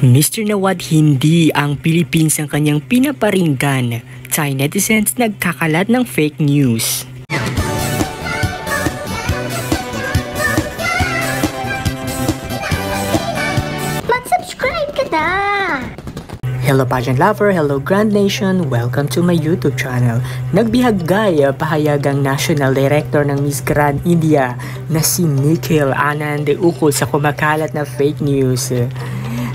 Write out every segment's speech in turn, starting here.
Mr. Nawat hindi ang Philippines ang kanyang pinaparinggan. Thai netizens nagkakalat ng fake news. Mag-subscribe ka na! Hello pageant lover, hello Grand Nation, welcome to my YouTube channel. Nagbihagay pahayagang National Director ng Miss Grand India na si Nikhil Anand ukol sa kumakalat na fake news.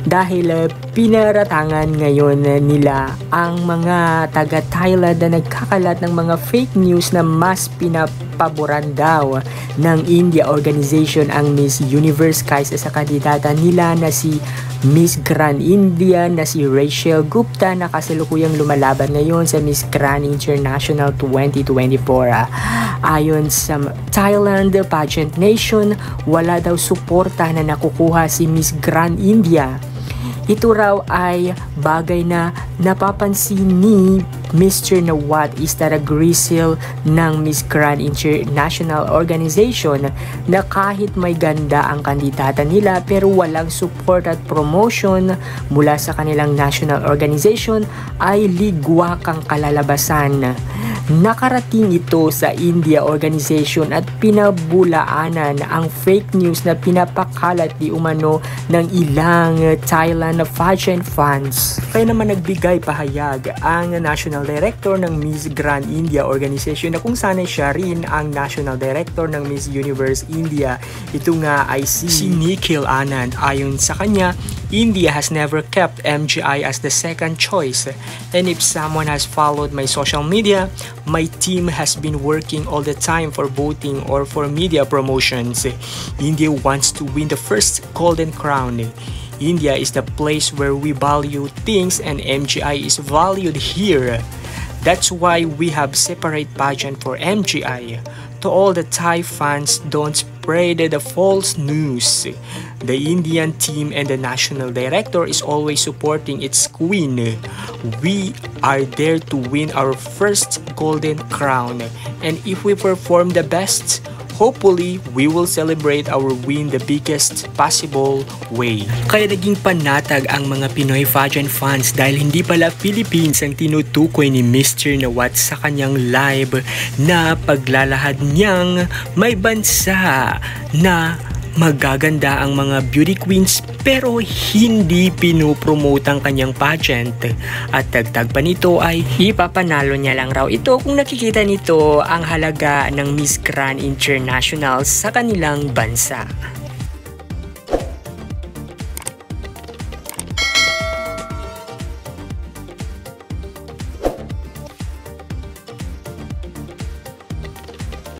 Dahil pinaratangan ngayon nila ang mga taga-Thailand na nagkakalat ng mga fake news na mas pinapaboran daw ng India organization ang Miss Universe kaysa sa kandidata nila na si Miss Grand India na si Rachel Gupta na kasalukuyang lumalaban ngayon sa Miss Grand International 2024. Ayon sa Thailand Pageant Nation, wala daw suporta na nakukuha si Miss Grand India. Ito raw ay bagay na napapansin ni Mr. Nawat Istaragrisil ng Miss Grand International Organization na kahit may ganda ang kandidata nila pero walang support at promotion mula sa kanilang national organization ay ligwak ang kalalabasan. Nakarating ito sa India organization at pinabulaanan ang fake news na pinapakalat di umano ng ilang Thailand pageant fans. Kaya naman nagbigay pahayag ang National Director ng Miss Grand India organization na kung saan siya rin ang National Director ng Miss Universe India. Ito nga ay si Nikhil Anand. Ayon sa kanya, India has never kept MGI as the second choice. And if someone has followed my social media, my team has been working all the time for voting or for media promotions. India wants to win the first Golden Crown. India is the place where we value things and MGI is valued here. That's why we have separate pageant for MGI. To all the Thai fans, don't spread the false news. The Indian team and the national director is always supporting its queen. We are there to win our first Golden Crown. And if we perform the best, hopefully, we will celebrate our win the biggest possible way. Kaya naging panatag ang mga Pinoy pageant fans dahil hindi pala Philippines ang tinutukoy ni Mr. Nawat sa kanyang live na paglalahad niyang may bansa na magaganda ang mga beauty queens pero hindi pinopromote ang kanyang pageant. At dagdag pa nito ay ipapanalo niya lang raw ito kung nakikita nito ang halaga ng Miss Grand International sa kanilang bansa.